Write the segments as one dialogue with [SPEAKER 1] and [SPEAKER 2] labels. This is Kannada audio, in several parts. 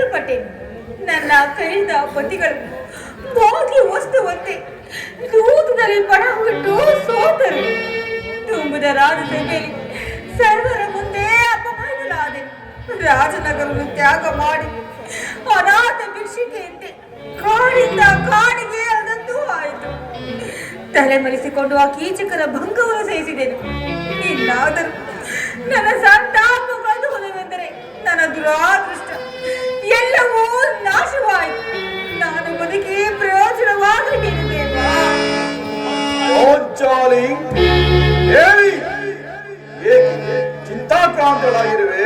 [SPEAKER 1] ಕೊಲ್ಲಲ್ಪಟ್ಟೆನು. ನನ್ನ ಕೈದ ಪತಿಗಳು ಭೋಗಿ ವಸ್ತುವಂತೆ ದೂತದಲ್ಲಿ ಪಣ ಬಿಟ್ಟು ಸೋತರು. ತುಂಬದ ರಾಜಸಭೆಯಲ್ಲಿ ಸರ್ವರ ಮುಂದೆ ಅಪಮಾನಲಾದೆನು. ರಾಜನಗರವನ್ನು ತ್ಯಾಗ ಮಾಡಿ ಅನಾಥ ಭಿಕ್ಷಿಕೆಯಂತೆ ಕಾಡಿಂದ ಕಾಡಿಗೆ ಅದಂತೂ ಆಯಿತು. ತಲೆಮರೆಸಿಕೊಂಡು ಆ ಕೀಚಕರ ಭಂಗವನ್ನು ಸಹಿಸಿದೆನು. ಇನ್ನಾದರೂ ನನ್ನ ಸಂತಾಪ ಕಳೆದು ಹೋದವೆಂದರೆ ನನ್ನ ದುರಾದೃಷ್ಟ ಎಲ್ಲವೂ ನಾಶವಾಯಿತು. ನಾನು ಬದುಕಿ ಪ್ರಯೋಜನವಾಗಲಿದ್ದೇವಾ?
[SPEAKER 2] ಚಿಂತಾಕ್ರಾಂತರಾಗಿರುವೆ.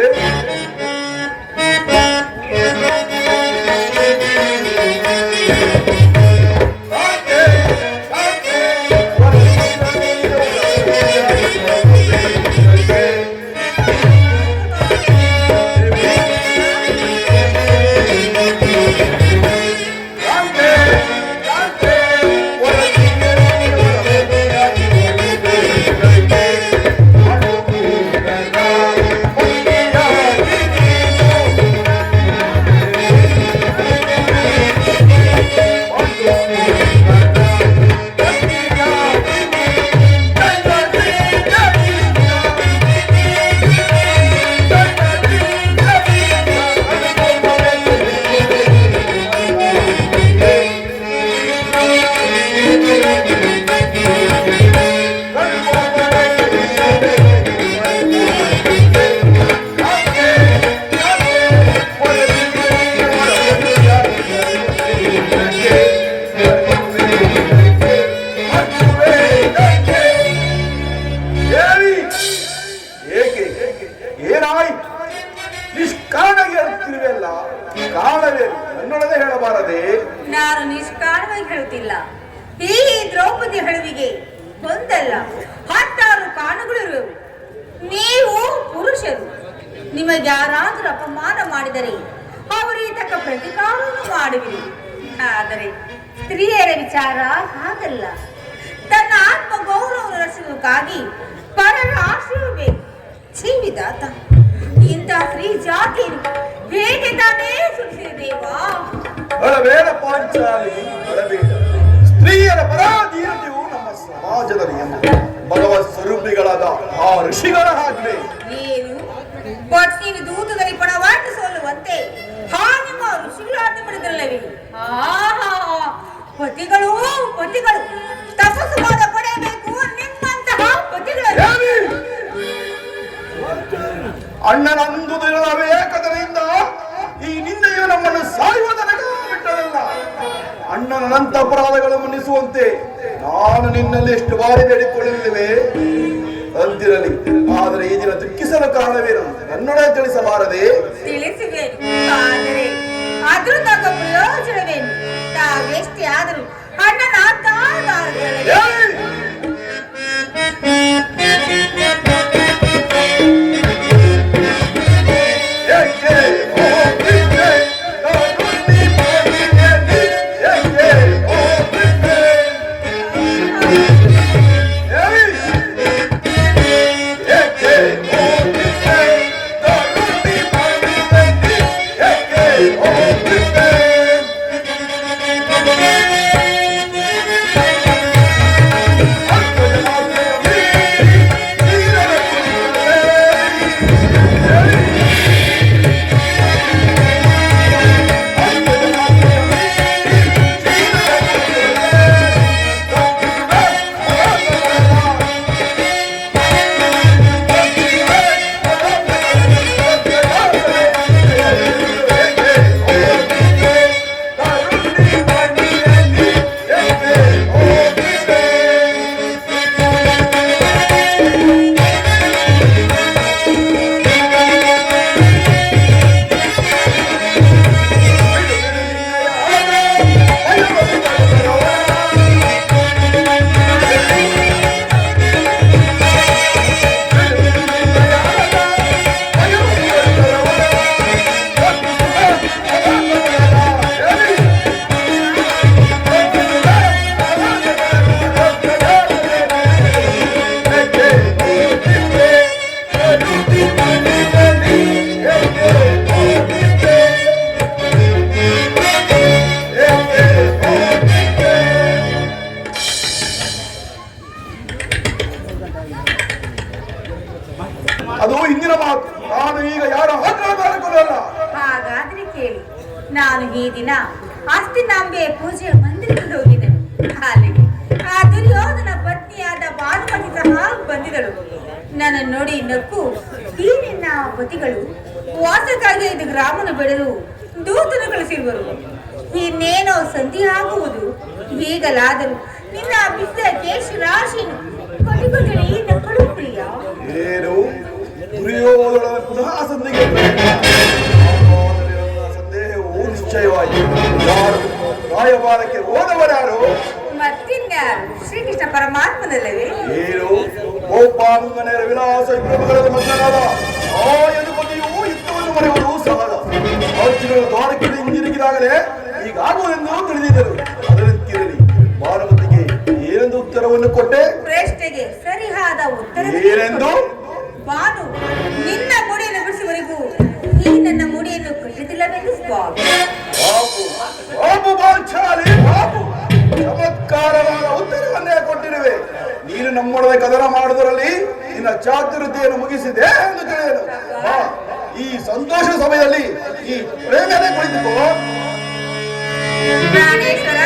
[SPEAKER 1] ನಾನು ನಿಷ್ಕಾರಣವಾಗಿ ಹೇಳುತ್ತಿಲ್ಲ. ಈ ದ್ರೌಪದಿ ಹಳುವಿಗೆ ಒಂದಲ್ಲ 16 ಕಾರಣಗಳಿರುವವು. ನೀವು ಪುರುಷರು, ನಿಮಗೆ ಯಾರಾದರೂ ಅಪಮಾನ ಮಾಡಿದರೆ ಅವರಿಗೆ ತಕ್ಕ ಪ್ರತಿಕಾರವನ್ನು ಮಾಡುವಿರಿ. ಆದರೆ ಸ್ತ್ರೀಯರ ವಿಚಾರ ಹಾಗಲ್ಲ. ತನ್ನ ಆತ್ಮ ಗೌರವವನ್ನು ರಕ್ಷಿಸುವುದಕ್ಕಾಗಿ ಪರರ ಆಶ್ರಯಬೇಕು. ಜೀವಿದಾತ ಇಂಥ ಸ್ತ್ರೀ ಜಾತಿಯನ್ನು ಹೇಗೆ ತಾನೇ ಸೃಷ್ಟಿಸಿದೇವಾ?
[SPEAKER 2] ಅಳಬೇಡ ಪಾಂಚಾಲಿ, ಅಳಬೇಡ. ಸ್ತ್ರೀಯರ ಪರಾಧೀನತೆಯು ನಮ್ಮ ಸಮಾಜದ ನಿಯಮ. ಭಗವತ್ ಸ್ವರೂಪಿಗಳಾದ ಆ ಋಷಿಗಳ ಹಾಗೆ
[SPEAKER 1] ಏನು ಪತ್ನಿ ದೂತದಲ್ಲಿ ಪಣವಾಟ ಸೋಲುವಂತೆ ನಿಮ್ಮ ಋಷಿಗಳಾಜ್ಞೆ ಮಾಡಿದ್ರಲ್ಲವೇ? ಪತಿಗಳು ತಪಸ್ಸು ಮಾಡ ಪಡೆಯಬೇಕು ನಿಮ್ಮಂತಹ ಪತಿಗಳು.
[SPEAKER 2] ಅಣ್ಣನಂದು ದಿನದ ಏಕದರಿಂದ ಈ ನಿಂದೆಯು ನಮ್ಮನ್ನು ಸಾಯುವ ತನಕ ಬಿಟ್ಟದಲ್ಲ. ಅಣ್ಣನ ಅನಂತ ಅಪರಾಧಗಳು ಮನ್ನಿಸುವಂತೆ ನಾನು ನಿನ್ನಲ್ಲಿ ಎಷ್ಟು ಬಾರಿ ಬೇಡಿಕೊಳ್ಳಲಿದ್ದೇವೆ ಅಂತಿರಲಿ. ಆದರೆ ಈ ದಿನ ದುಃಖಿಸಲು ಕಾರಣವೇನು ನನ್ನೊಡೆ ತಿಳಿಸಬಾರದೆ?
[SPEAKER 1] ತಿಳಿಸುವೇನು, ಆದರೆ ಅದ್ರ ತಕ್ಕ ಪ್ರಯೋಜನವೇನು? ತಾವೆಷ್ಟೇ ಆದರೂ ಅಣ್ಣನ ಕೇಳಿ. ನಾನು ಈ ದಿನ ಅಸ್ತಿನಾಂಬೆ ಪೂಜೆ ಮಂದಿರಕ್ಕೆ ಹೋಗಿದ್ದೆನು. ಅಲ್ಲಿಗೆ ಆ ದುರ್ಯೋಧನ ಪತ್ನಿಯಾದ ಭಾನುಮತಿ ಸಹ ಬಂದಿದಳು. ನನ್ನ ನೋಡಿ ನಕ್ಕು, ಈ ನಿನ್ನ ಪತಿಗಳು ವಾಸಕ್ಕಾಗಿ ಇದು ಗ್ರಾಮನ ಬೆಳೆದು ದೂತನು ಕಳಿಸಿರುವರು. ಇನ್ನೇನೋ ಸಂಧಿ ಆಗುವುದು. ಈಗಲಾದರೂ ನಿನ್ನ ಬಿದ್ದ ಕೇಶ ರಾಶಿಯನ್ನು ಕಟ್ಟಿಕೊಂಡರೆ ನಕ್ಕಳು ಪ್ರಿಯ.
[SPEAKER 2] ಏನು ದುರ್ಯೋಧನ ಪುನಃ ಸಂಧಿಗೆ ಸಂದೇಹವು ನಿಶ್ಚಯವಾಯಿತು. ಯಾರು ರಾಯಭಾರಕ್ಕೆ ಹೋದವರ್ಯಾರು?
[SPEAKER 1] ಮತ್ತಿನ್ಯಾರು? ಶ್ರೀಕೃಷ್ಣ ಪರಮಾತ್ಮನಲ್ಲವೇ?
[SPEAKER 2] ಏನು ಗೋಪಾಂಗನೆಯರ ವಿಲಾಸ ವಿಭ್ರಮಗಳ ಮನ್ನನಾದ ಆ ಯದುಪತಿಯು ಯುದ್ಧವನ್ನು ಮರೆಯುವುದು ಸಹಜ. ಅರ್ಜುನನ ದ್ವಾರಕ್ಕೆ ಹಿಂದಿರುಗಿದಾಗಲೇ ಹೀಗಾಗುವುದೆಂದು ತಿಳಿದಿದ್ದರು. ಅದರಂತಿರಲಿ, ಭಾನುಮತಿಗೆ ಏನೆಂದು ಉತ್ತರವನ್ನು ಕೊಟ್ಟೆ?
[SPEAKER 1] ಪ್ರಶ್ನೆಗೆ ಸರಿಯಾದ ಉತ್ತರ
[SPEAKER 2] ಏನೆಂದು?
[SPEAKER 1] ಭಾನು, ನಿನ್ನ ಮುಡಿಯನ್ನು ಬಿಡಿಸುವವರೆಗೂ ಈ ನನ್ನ ಮುಡಿಯನ್ನು ಕಟ್ಟಿದಿಲ್ಲವೆಂದು ಸ್ವಾಮಿ.
[SPEAKER 2] ಬಾಬು ಬಾಬು ಬಾಲ್ಚಾಲಿ ಬಾಬು, ಚಮತ್ಕಾರವಾದ ಉತ್ತರವನ್ನೇ ಕೊಟ್ಟಿರುವೆ. ನೀನು ನಮ್ಮೊಡನೆ ಕದನ ಮಾಡುವುದರಲ್ಲಿ ನಿನ್ನ ಚಾತುರ್ಯತೆಯನ್ನು ಮುಗಿಸಿದೆ ಎಂದು ತಿಳಿಯಲು. ಈ ಸಂತೋಷ ಸಮಯದಲ್ಲಿ ಈ ಪ್ರೇಮನೆ ಕುಳಿತುಕೋ.
[SPEAKER 1] ಪ್ರಾಣೇಶ್ವರ,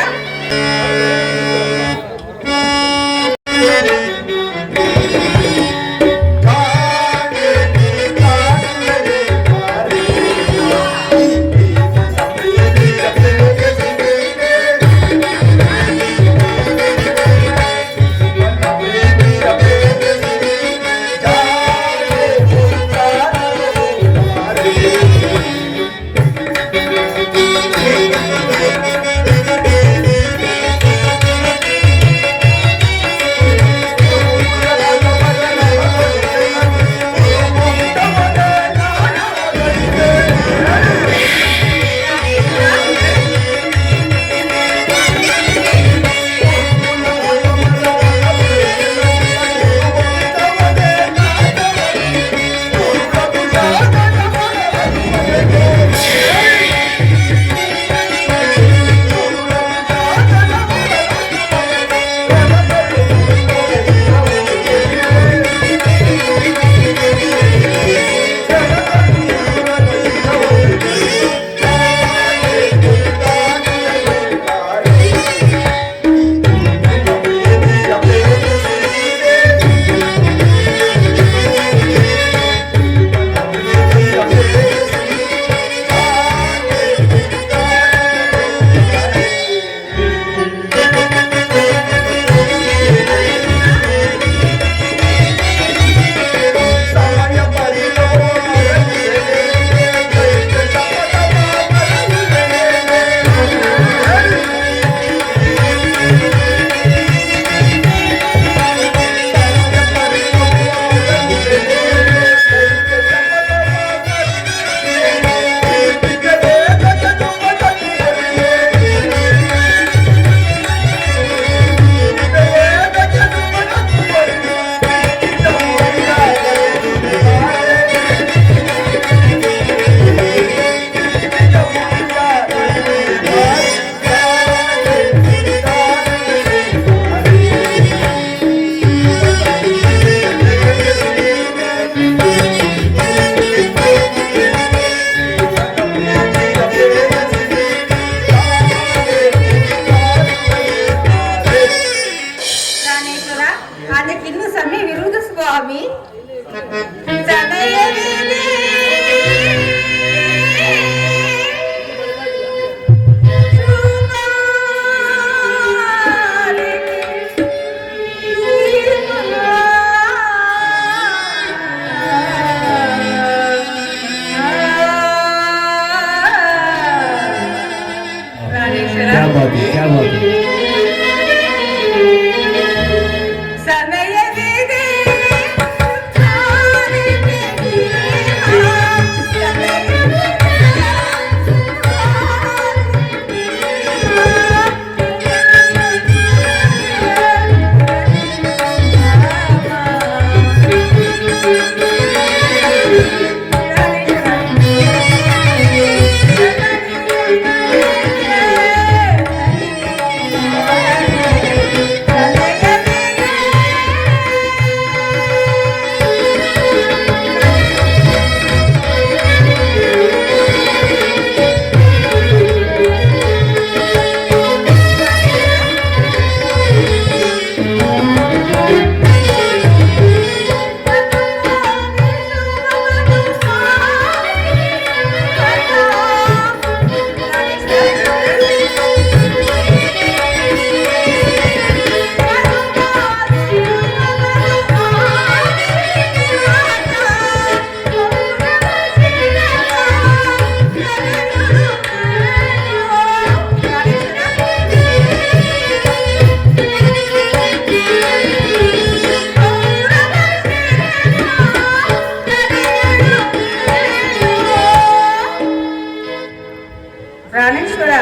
[SPEAKER 1] ಪ್ರಾಣೇಶ್ವರ,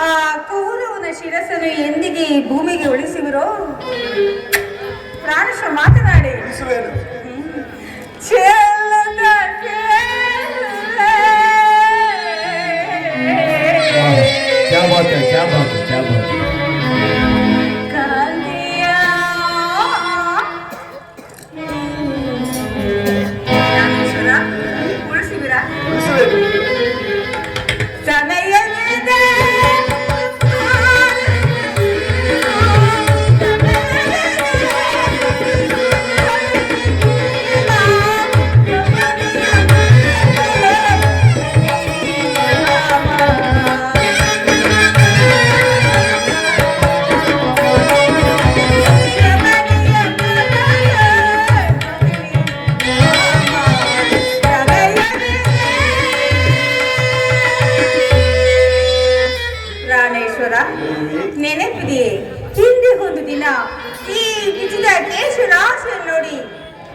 [SPEAKER 1] ಆ ಕೌರವನ ಶಿರಸನ್ನು ಎಂದಿಗೆ ಈ ಭೂಮಿಗೆ ಉಳಿಸುವಿರೋ? ಪ್ರಾಣೇಶ್ವರ ಮಾತನಾಡಿ. ಚೆಲ್ಲದ
[SPEAKER 3] क्या बात है, क्या बात है, क्या बात है.
[SPEAKER 1] ಉಳಿಸಿವಿರಾ? ನೆನಪಿದೆಯೇ? ಹಿಂದೆ ಒಂದು ದಿನ ಈ ವಿಚಿತ್ರ ಕೇಶ ರಾಶಿಯನ್ನು ನೋಡಿ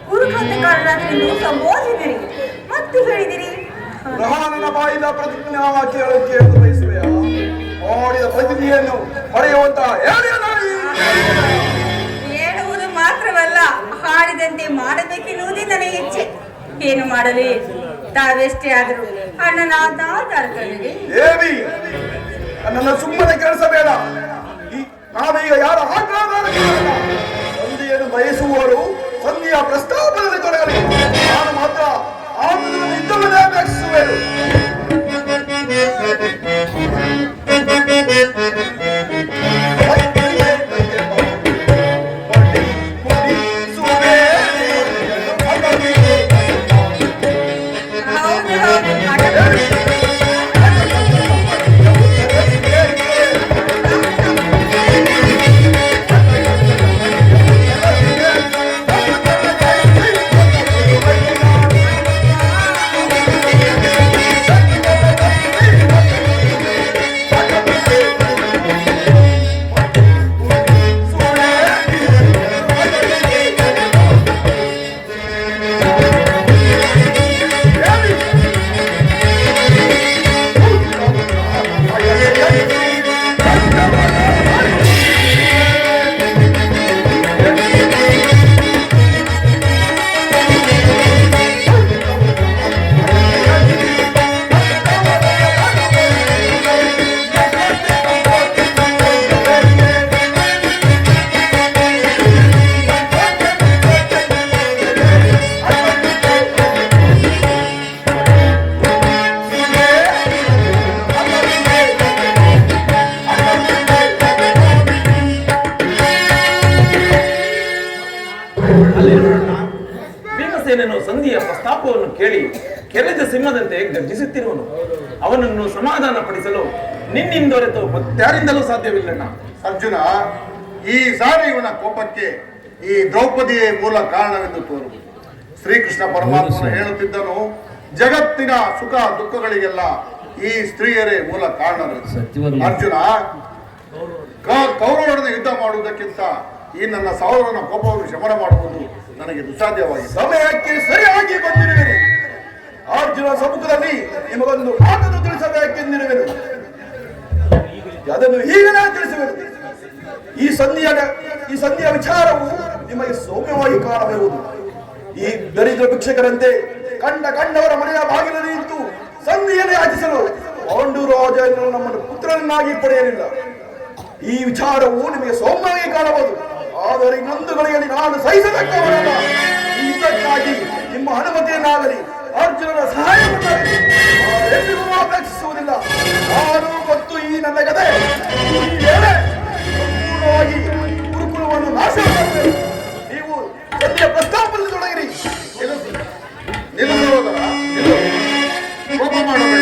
[SPEAKER 1] ಕುರುಕಂತಕಾರರಾಗಿ ಸಂಬೋಧಿಸಿದಿರಿ ಮತ್ತು ಹೇಳಿದಿರಿ.
[SPEAKER 2] ನನ್ನ ಬಾಯಿದ ಪ್ರತಿಜ್ಞಾ ವಾಕ್ಯಗಳು ಕೇಳಲು ಬಯಸುವೆಯಾ? ಮಾಡಿದ ಪ್ರತಿಜ್ಞೆಯನ್ನು ಪಡೆಯುವಂತ
[SPEAKER 1] ಹೇಳುವುದು ಮಾತ್ರವಲ್ಲ, ಹಾಡಿದಂತೆ ಮಾಡಬೇಕೆನ್ನುವುದೇ ನನಗೆ ಇಚ್ಛೆ. ಏನು ಮಾಡಲಿ? ತಾವೆಷ್ಟೇ ಆದರೂ ಅಣ್ಣನಾದಾರಿಗೆ
[SPEAKER 2] ದೇವಿ, ನನ್ನ ಸುಮ್ಮನೆ ಕೆಲಸ ಬೇಡ. ನಾವೀಗ ಯಾರ ಸಂಧಿಯನ್ನು ಬಯಸುವವರು ಸಂಧಿಯ ಪ್ರಸ್ತಾಪದಲ್ಲಿ ತೊಡಗಲಿ. ನಾನು ಮಾತ್ರ ಆತನನ್ನು ಯುದ್ಧವನ್ನೇ ಅಪೇಕ್ಷಿಸುವೆನು.
[SPEAKER 4] ಸಂಧಿಯ ಪ್ರಸ್ತಾಪವನ್ನು ಕೇಳಿ ಕೆರೆದ ಸಿಂಹದಂತೆ ಗರ್ಜಿಸುತ್ತಿರುವನು. ಅವನನ್ನು ಸಮಾಧಾನ ಪಡಿಸಲು ನಿನ್ನಿಂದೊರೆತು ಮತ್ತಾರಿಂದಲೂ ಸಾಧ್ಯವಿಲ್ಲಣ್ಣ.
[SPEAKER 5] ಅರ್ಜುನ, ಈ ಸಾರಿ ಇವನ ಕೋಪಕ್ಕೆ ಈ ದ್ರೌಪದಿಯೇ ಮೂಲ ಕಾರಣವೆಂದು ತೋರುವುದು. ಶ್ರೀಕೃಷ್ಣ ಪರಮಾತ್ಮನು ಹೇಳುತ್ತಿದ್ದನು, ಜಗತ್ತಿನ ಸುಖ ದುಃಖಗಳಿಗೆಲ್ಲ ಈ ಸ್ತ್ರೀಯರೇ ಮೂಲ ಕಾರಣರು. ಅರ್ಜುನ, ಕೌರವರೊಡನೆ ಯುದ್ಧ ಮಾಡುವುದಕ್ಕಿಂತ ಈ ನನ್ನ ಸಹೋದರನ ಕೋಪವನ್ನು ಶಮನ ಮಾಡುವುದು ನನಗೆ ದುಸ್ಸಾಧ್ಯವಾಗಿದೆ.
[SPEAKER 2] ಸಮಯಕ್ಕೆ ಸರಿಯಾಗಿ ಬಂದಿರುವೆನು. ಅರ್ಜುನ ಸಮ್ಮುಖದಲ್ಲಿ ನಿಮಗೊಂದು ಮಾತನ್ನು ತಿಳಿಸಬೇಕೆಂದಿರುವೆನು. ಅದನ್ನು ಈಗಲೇ ತಿಳಿಸುವೆನು. ಈ ಸಂಧಿಯ ವಿಚಾರವು ನಿಮಗೆ ಸೌಮ್ಯವಾಗಿ ಕಾಣಬಹುದು. ಈ ದರಿದ್ರ ಭಿಕ್ಷಕರಂತೆ ಕಂಡವರ ಮನೆಯ ಬಾಗಿಲಲ್ಲಿ ನಿಂತು ಸಂಧಿಯನ್ನು ಯಾಚಿಸಲು ಪಾಂಡುರಾಜ ನಮ್ಮನ್ನು ಪುತ್ರನನ್ನಾಗಿ ಪಡೆಯಲಿಲ್ಲ. ಈ ವಿಚಾರವು ನಿಮಗೆ ಸೌಮ್ಯವಾಗಿ ಕಾಣಬಹುದು. ಆದರೆ ಇನ್ನೊಂದು ಗಳಿಗೆಯಲ್ಲಿ ನಾನು ಸಹಿಸಬೇಕವರಲ್ಲ. ಇದಕ್ಕಾಗಿ ನಿಮ್ಮ ಅನುಮತಿಯನ್ನಾಗಲಿ ಅರ್ಜುನನ ಸಹಾಯವನ್ನಾಗಲಿ ಅಪೇಕ್ಷಿಸುವುದಿಲ್ಲ. ನಾನು ಮತ್ತು ಈ ನನ್ನ ಕಥೆ ಸಂಪೂರ್ಣವಾಗಿ ಗುರುಕುಲವನ್ನು ನಾಶ ಮಾಡುತ್ತೇವೆ. ನೀವು ಸಂಧಿಯ ಪ್ರಸ್ತಾಪದಲ್ಲಿ ತೊಡಗಿರಿ.
[SPEAKER 5] ನಿಲ್ಲಿಸುವುದರ ಕೋಪ ಮಾಡಬೇಡ.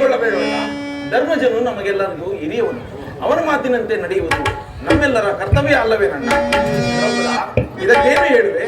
[SPEAKER 4] ಹೆದರಿಕೊಳ್ಳಬೇಡವಲ್ಲ. ಧರ್ಮಜನು ನಮಗೆಲ್ಲರಿಗೂ ಹಿರಿಯವನು. ಅವನ ಮಾತಿನಂತೆ ನಡೆಯುವುದು ನಮ್ಮೆಲ್ಲರ ಕರ್ತವ್ಯ ಅಲ್ಲವೇ ನನ್ನ ದ್ರೌಪದ? ಇದಕ್ಕೇನು ಹೇಳುವೆ?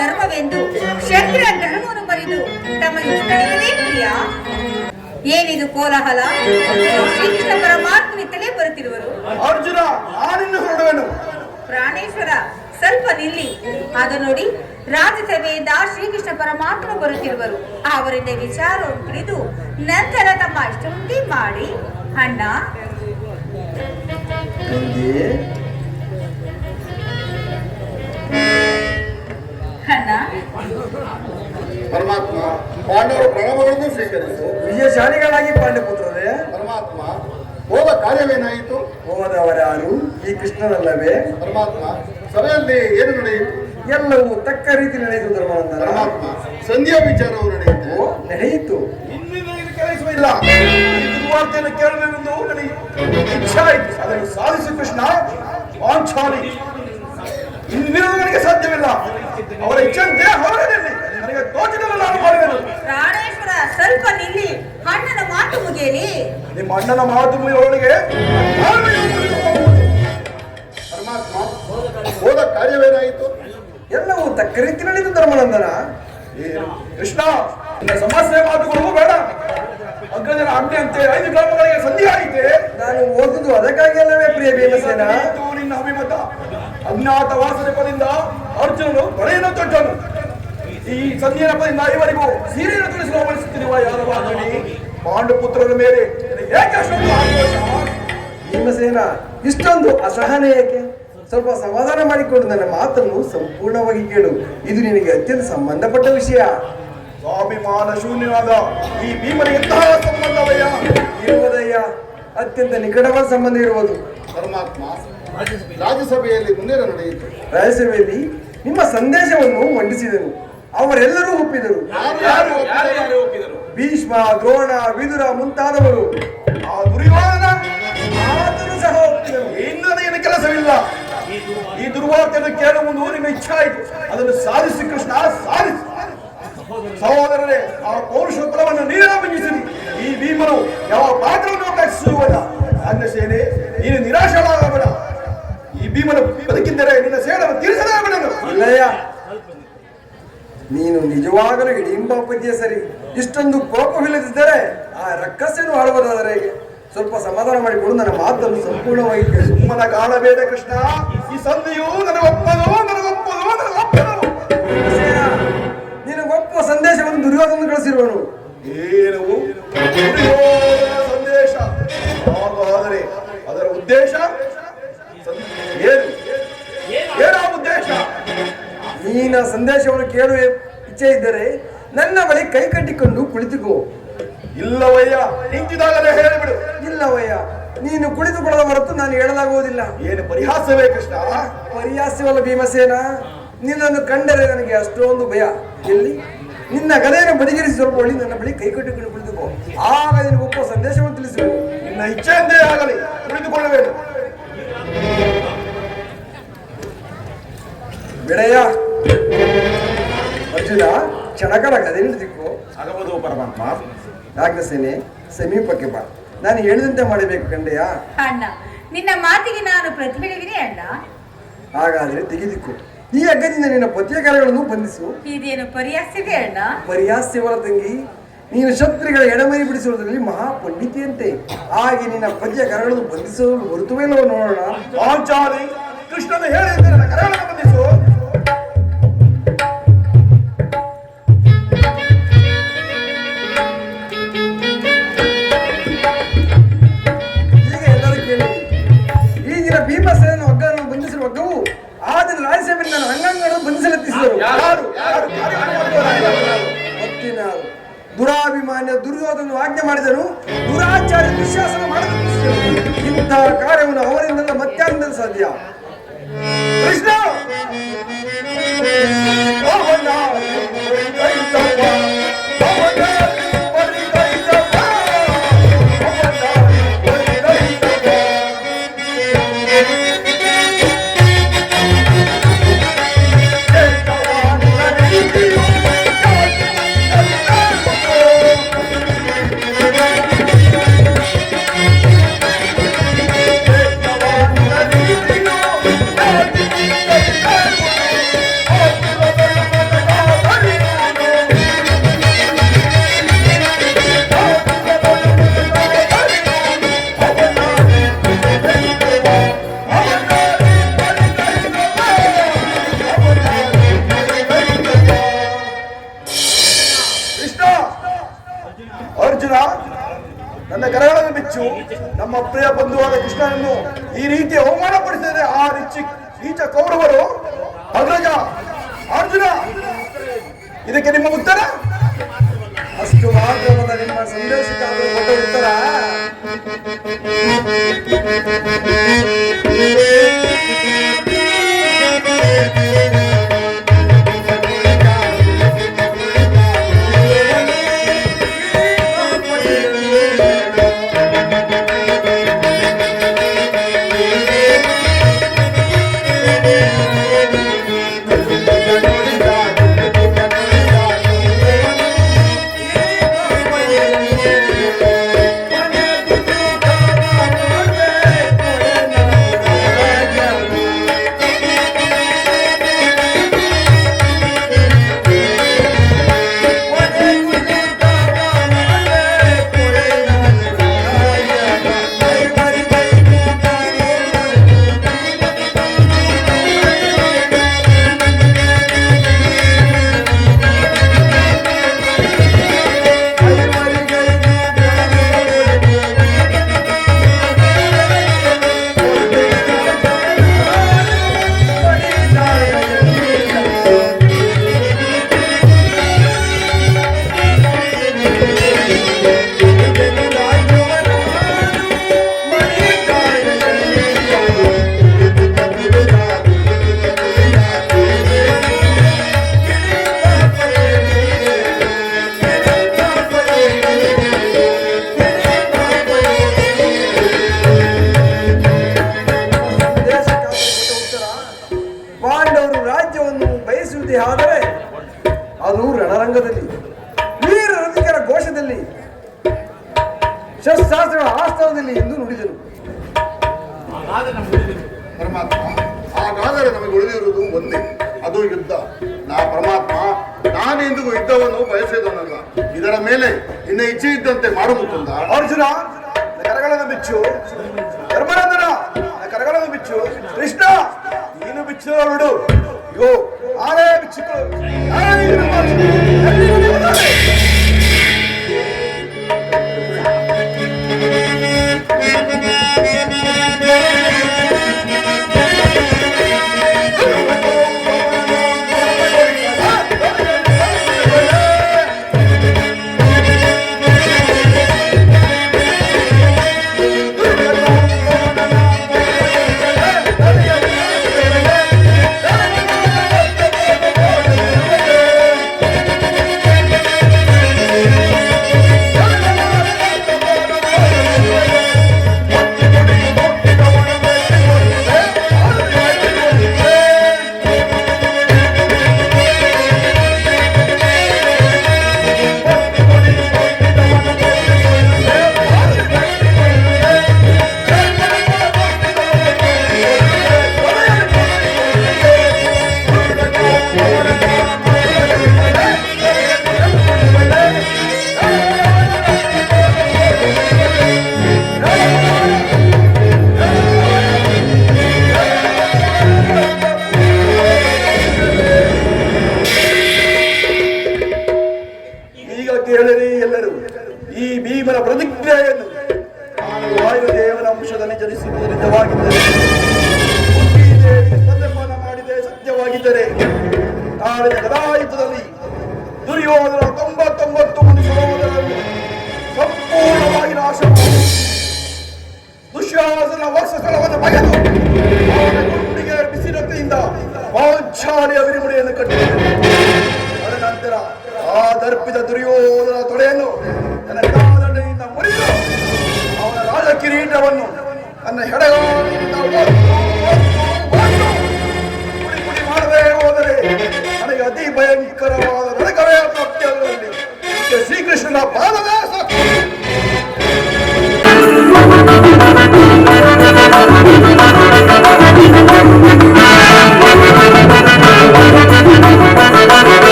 [SPEAKER 1] ಧರ್ಮವೆಂದು ಕ್ಷತ್ರಿಯ ಧರ್ಮವನ್ನು ಬರೆದು ತಮಗೆ ನಡೆಯದೇ ಪ್ರಿಯ. ಏನಿದು ಕೋಲಾಹಲ? ಶ್ರೀಕೃಷ್ಣ ಪರಮಾತ್ಮನಿತ್ತಲೇ ಬರುತ್ತಿರುವರು.
[SPEAKER 2] ಅರ್ಜುನ, ನಾನಿನ್ನು ಹೊರಡುವೆನು.
[SPEAKER 1] ಪ್ರಾಣೇಶ್ವರ, ಸ್ವಲ್ಪ ನಿಲ್ಲಿ. ಅದು ನೋಡಿ, ರಾಜ್ಯಸಭೆಯಿಂದ ಶ್ರೀಕೃಷ್ಣ ಪರಮಾತ್ಮ ಬರುತ್ತಿರುವರು. ಅವರಿಂದ ವಿಚಾರವನ್ನು ತಿಳಿದು ನಂತರ ತಮ್ಮ ಇಷ್ಟವಂತೆ ಮಾಡಿ. ಅಣ್ಣ, ಅಣ್ಣ,
[SPEAKER 5] ಪರಮಾತ್ಮ ಪಾಂಡವರ ಪ್ರಣವಗಳನ್ನು ಸ್ವೀಕರಿಸು.
[SPEAKER 3] ವಿಜಯಶಾಲಿಗಳಾಗಿ ಪಾಂಡಪುತ್ರರೇ.
[SPEAKER 5] ಪರಮಾತ್ಮ, ಹೋದ ಕಾರ್ಯವೇನಾಯಿತು?
[SPEAKER 3] ಹೋದವರಾರು ಈ ಕೃಷ್ಣನಲ್ಲವೇ?
[SPEAKER 5] ಪರಮಾತ್ಮ, ಸಭೆಯಲ್ಲಿ ಏನು ನಡೆಯಿತು?
[SPEAKER 3] ಎಲ್ಲವೂ ತಕ್ಕ ರೀತಿ ನಡೆಯಿತು ಧರ್ಮಾನಂದ.
[SPEAKER 5] ಪರಮಾತ್ಮ, ಸಂಧ್ಯಾ ವಿಚಾರವು ನಡೆಯಿತು.
[SPEAKER 3] ನಡೆಯಿತು.
[SPEAKER 2] ಇನ್ನಿನ್ನು ಇದು ಕೆಲಸವಿಲ್ಲ. ದುರ್ವಾರ್ತೆಯನ್ನು ಕೇಳಬೇಕೆಂದು ನನಗೆ ಇಚ್ಛೆ ಆಯಿತು. ಅದನ್ನು ಸಾಧಿಸಿ ಕೃಷ್ಣ. ವಾಂಛಾಲಿ ಇನ್ನಿರುವುದು ನನಗೆ ಸಾಧ್ಯವಿಲ್ಲ. ಅವರ ಇಚ್ಛೆಯಂತೆ ಹೊರಗಡೆಯಲ್ಲಿ ನನಗೆ ತೋಚಿದಲ್ಲ ನಾನು ಮಾಡುವೆನು.
[SPEAKER 1] ಪ್ರಾಣೇಶ್ವರ, ಸ್ವಲ್ಪ ನಿಲ್ಲಿ. ಅಣ್ಣನ ಮಾತು ಮುಗಿಯಲಿ.
[SPEAKER 2] ನಿಮ್ಮ ಅಣ್ಣನ ಮಾತು ಮುಗಿಯೊಳಗೆ
[SPEAKER 5] ಪರಮಾತ್ಮ, ಹೋದ ಕಾರ್ಯವೇನಾಯಿತು?
[SPEAKER 3] ಎಲ್ಲವೂ ತಕ್ಕ ರೀತಿ ನಡೆಯಿತು ಧರ್ಮಾನಂದನ.
[SPEAKER 2] ಏನು ಕೃಷ್ಣ, ನಿನ್ನ ಸಮಸ್ಯೆ ಮಾತುಗಳು ಬೇಡ. ಅಗ್ರಜನ ಆಜ್ಞೆಯಂತೆ 5 ಗ್ರಾಮಗಳಿಗೆ ಸಂಧಿ ಆಯಿತೆ.
[SPEAKER 3] ನಾನು ಓದುದು ಅದಕ್ಕಾಗಿ ಅಲ್ಲವೇ ಪ್ರಿಯ ಭೀಮಸೇನ?
[SPEAKER 2] ನಿನ್ನ ಅಭಿಮತ. ಅಜ್ಞಾತ ವಾಸನೆಪದಿಂದ ಅರ್ಜುನನು ಬಳೆಯನ್ನು ತೊಟ್ಟನು. ಈ ಸಂಧಿಯ ನೆಪದಿಂದ ಇವರಿಗೂ ಸೀರೆಯನ್ನು ತಿಳಿಸಲು ಅವಳಿಸುತ್ತಿರುವ ಯಾದವಾದನಿ ಪಾಂಡುಪುತ್ರರ ಮೇಲೆ ಏಕೆ ಅಷ್ಟೊಂದು ಆಕ್ರೋಶ?
[SPEAKER 3] ಭೀಮಸೇನ, ಇಷ್ಟೊಂದು ಅಸಹನೆ ಏಕೆ? ಸ್ವಲ್ಪ ಸಮಾಧಾನ ಮಾಡಿಕೊಂಡು ನನ್ನ ಮಾತನ್ನು ಸಂಪೂರ್ಣವಾಗಿ ಕೇಳು. ಇದು ನಿನಗೆ ಅತ್ಯಂತ ಸಂಬಂಧಪಟ್ಟ ವಿಷಯ.
[SPEAKER 2] ಸ್ವಾಭಿಮಾನ ಶೂನ್ಯವಾದ ಈ ಭೀಮನಿಗೆ ಎಂತಹ ಸಂಬಂಧವಯ್ಯ?
[SPEAKER 3] ಇರುವುದಯ್ಯ, ಅತ್ಯಂತ ನಿಕಟವಾದ ಸಂಬಂಧ ಇರುವುದು.
[SPEAKER 5] ಪರಮಾತ್ಮ, ರಾಜ್ಯಸಭೆಯಲ್ಲಿ ಮುಂದೇನು ನಡೆಯಿತು?
[SPEAKER 3] ರಾಜ್ಯಸಭೆಯಲ್ಲಿ ನಿಮ್ಮ ಸಂದೇಶವನ್ನು ಮಂಡಿಸಿದನು. ಅವರೆಲ್ಲರೂ ಒಪ್ಪಿದರು.
[SPEAKER 4] ಯಾರು ಒಪ್ಪಿದರು?
[SPEAKER 3] ಭೀಷ್ಮ, ದ್ರೋಣ, ವಿದುರ ಮುಂತಾದವರು.
[SPEAKER 2] ಆ ದುರ್ಯೋಧನ
[SPEAKER 3] ಆತನು ಸಹ ಒಪ್ಪಿದನು.
[SPEAKER 2] ಇನ್ನು ಏನು ಕೆಲಸವಿಲ್ಲ. ಈ ದುರ್ವಾರ್ತೆಯನ್ನು ಕೇಳುವುದು ನಿಮ್ಮ ಇಚ್ಛೆ ಆಯಿತು. ಅದನ್ನು ಸಾಧಿಸಿ ಕೃಷ್ಣ, ಸಾಧಿಸಿ. ಸಹೋದರರೇ, ಆ ಪೌರುಷ ಬಲವನ್ನು ನೀರೇ ಬಂಧಿಸಿರಿ. ಈ ಭೀಮನು ಯಾವ ಪಾತ್ರವನ್ನು ಅಪೇಕ್ಷಿಸುವುದಿಲ್ಲ. ಅಗ್ನಸೇನೆ, ನೀನು ನಿರಾಶರಾಗಬೇಡ. ಈ ಭೀಮನು ಬದುಕಿದ್ದರೆ ನಿನ್ನ ಸೇಡನ್ನು ತೀರಿಸಲೇ ಬಿಡನು.
[SPEAKER 3] ಇಲ್ಲಯ್ಯ, ನೀನು ನಿಜವಾಗಲೂ ಹಿಡಿಂಬಾಪತಿಯ ಸರಿ. ಇಷ್ಟೊಂದು ಕೋಪವಿಲ್ಲದಿದ್ದರೆ ಆ ರಕ್ಕಸನ್ನು ಆಳುವುದಾದರೆ ಹೇಗೆ? ಸ್ವಲ್ಪ ಸಮಾಧಾನ ಮಾಡಿಕೊಂಡು ನನ್ನ ಮಾತನ್ನು ಸಂಪೂರ್ಣವಾಗಿ ಕೇಳು.
[SPEAKER 2] ಸುಮ್ಮನ ಕಾಣಬೇಡ ಕೃಷ್ಣ. ಈ ಸಂಧಿಯು ನನಗೊಪ್ಪದು.
[SPEAKER 3] ನಿನಗೊಪ್ಪುವ ಸಂದೇಶವನ್ನು ದುರ್ಯೋಧನ ಕಳಿಸಿರುವನು.
[SPEAKER 2] ಏನು ದುರ್ಯೋಧನ ಸಂದೇಶ? ಹಾಗಾದರೆ ಅದರ ಉದ್ದೇಶ ಏನು? ಏನ ಉದ್ದೇಶ?
[SPEAKER 3] ನೀನ ಸಂದೇಶವನ್ನು ಕೇಳುವ ಇಚ್ಛೆ ಇದ್ದರೆ ನನ್ನ ಬಳಿ ಕೈ ಕಟ್ಟಿಕೊಂಡು ಕುಳಿತುಕೋ.
[SPEAKER 2] ಇಲ್ಲವಯ್ಯ, ನಿಂತಿದಾಗಲೇ ಹೇಳಿಬಿಡು.
[SPEAKER 3] ಇಲ್ಲವಯ್ಯ, ನೀನು ಕುಳಿತುಕೊಳ್ಳದ ಹೊರತು ನಾನು ಹೇಳಲಾಗುವುದಿಲ್ಲ.
[SPEAKER 2] ಏನು ಪರಿಹಾಸವೇ ಕೃಷ್ಣ?
[SPEAKER 3] ಪರಿಹಾಸ್ಯವಲ್ಲ ಭೀಮಸೇನ, ನಿನ್ನನ್ನು ಕಂಡರೆ ನನಗೆ ಅಷ್ಟೊಂದು ಭಯ. ಎಲ್ಲಿ ನಿನ್ನ ಗದೆಯನ್ನು ಬದಿಗಿರಿಸಿ ಸ್ವಲ್ಪ ಒಳ್ಳಿ ನನ್ನ ಬಳಿ ಕೈ ಕಟ್ಟಿಕೊಂಡು ಕುಳಿತುಕೋ. ಆಗ ನಿನಗೆ ಒಪ್ಪುವ ಸಂದೇಶವನ್ನು ತಿಳಿಸುವೆನು.
[SPEAKER 2] ನಿನ್ನ ಇಚ್ಛೆಯಂತೆ ಆಗಲಿ, ಕುಳಿತುಕೊಳ್ಳಬೇಕು.
[SPEAKER 3] ಬಿಡಯ್ಯ ಅರ್ಜುನ, ಕ್ಷಣಕಾಲ ಗದೆ ನಿಲ್ದಿಕ್ಕು.
[SPEAKER 4] ಆಗಬಹುದು ಪರಮಾತ್ಮ.
[SPEAKER 3] ನಾಗಸೇನೆ, ಸಮೀಪಕ್ಕೆ ಬಾ. ನಾನು ಹೇಳಿದಂತೆ ಮಾಡಬೇಕು ಕಂಡೆಯಾ?
[SPEAKER 1] ಅಣ್ಣ, ನಿನ್ನ ಮಾತಿಗೆ ನಾನು ಪ್ರತಿಭೆಗಿರಿ ಅಣ್ಣ.
[SPEAKER 3] ಹಾಗಾದ್ರೆ ತೆಗೆದಿಕ್ಕು. ಈ ಅಗ್ಗದಿಂದ ನಿನ್ನ ಪತಿಯ ಕಾರ್ಯಗಳನ್ನು ಬಂಧಿಸು.
[SPEAKER 1] ಇದೇನು ಪರಿಹಾಸ್ಯವೇ ಅಣ್ಣ?
[SPEAKER 3] ಪರಿಹಾಸ್ಯವರ ತಂಗಿ, ನೀನು ಶತ್ರುಗಳ ಎಡಮೈ ಬಿಡಿಸುವುದರಲ್ಲಿ ಮಹಾಪಂಡಿತಿಯಂತೆ. ಹಾಗೆ ನಿನ್ನ ಪತಿಯ ಕರಗಳನ್ನು ಬಂಧಿಸುವುದು ಹೊರತುವೇನೋ ನೋಡೋಣ.
[SPEAKER 2] ಪಾಂಚಾಲಿ, ಕೃಷ್ಣನ ಹೇಳಿದಂತೆ ನನ್ನ ಕರಗಳನ್ನು ಬಂಧಿಸು.
[SPEAKER 3] ಈಗ ಎಲ್ಲರೂ ಕೇಳಿ, ಈ ದಿನ ಭೀಮಸೇನ ಒಗ್ಗವನ್ನು ಬಂಧಿಸಿರುವ ಒಗ್ಗವು ಆ ದಿನ ರಾಜಸೇವೆಯಲ್ಲಿ ನನ್ನ ಅಂಗಾಂಗಗಳನ್ನು ಬಂಧಿಸಲೆತ್ತಿಸಿದರು.
[SPEAKER 2] ಯಾರು ಯಾರು ಕಾರ್ಯಕ್ರಮ ಮಾಡಿದವರು?
[SPEAKER 3] ಮತ್ತಿನಾರು ದುರಾಭಿಮಾನ್ಯ ದುರ್ಯೋಧನ ಆಜ್ಞೆ ಮಾಡಿದನು. ದುರಾಚಾರ್ಯ ದುಶ್ಯಾಸನ ಮಾಡಲು ಇಂತಹ ಕಾರ್ಯವನ್ನು ಅವರಿಂದಲ್ಲ ಮತ್ತಾರಿಂದಲೂ ಸಾಧ್ಯ.
[SPEAKER 2] ಕೃಷ್ಣ ಅರ್ಜುನ, ನನ್ನ ಕರಗಳನ್ನು ಬಿಚ್ಚು. ನಮ್ಮ ಪ್ರಿಯ ಬಂಧುವಾದ ಕೃಷ್ಣನನ್ನು ಈ ರೀತಿ ಅವಮಾನಪಡಿಸಿದರೆ ಆ ನೀಚ ಕೌರವರು. ಅಗ್ರಜ ಅರ್ಜುನ, ಇದಕ್ಕೆ ನಿಮ್ಮ ಉತ್ತರ?
[SPEAKER 3] ಅಷ್ಟು ಮಾತ್ರವಲ್ಲ, ನಿಮ್ಮ ಸಂದೇಶಕ್ಕಾದರೂ ಕೊಟ್ಟ ಉತ್ತರ. ಅದು ರಣರಂಗದಲ್ಲಿ, ವೀರ ರಸಿಕರ ಘೋಷದಲ್ಲಿ, ಶಸ್ತ್ರಾಸ್ತ್ರಗಳ ಆಸ್ತವದಲ್ಲಿ ಎಂದು ನುಡಿದನು.
[SPEAKER 5] ಪರಮಾತ್ಮ, ಹಾಗಾದರೆ ನಮಗೆ ಉಳಿದಿರುವುದು ಒಂದೇ, ಅದು ಯುದ್ಧ. ಪರಮಾತ್ಮ, ನಾನೆಂದಿಗೂ ಯುದ್ಧವನ್ನು ಬಯಸಿದನಲ್ಲ. ಇದರ ಮೇಲೆ ನಿನ್ನ ಇಚ್ಛೆ ಇದ್ದಂತೆ ಮಾಡುವುದಿಲ್ಲ.
[SPEAKER 2] ಅರ್ಜುನ, ಕರಗಳನ್ನು ಬಿಚ್ಚು. ಧರ್ಮನಂದನ, ಕರಗಳನ್ನು ಬಿಚ್ಚು. ಕೃಷ್ಣ, ನೀನು ಬಿಚ್ಚು. ಇಗೋ ಆಲೇ ಬಿಚ್ಚಿಕೊಳ್ಳು. ಮಾಡಿದ ಗದಾ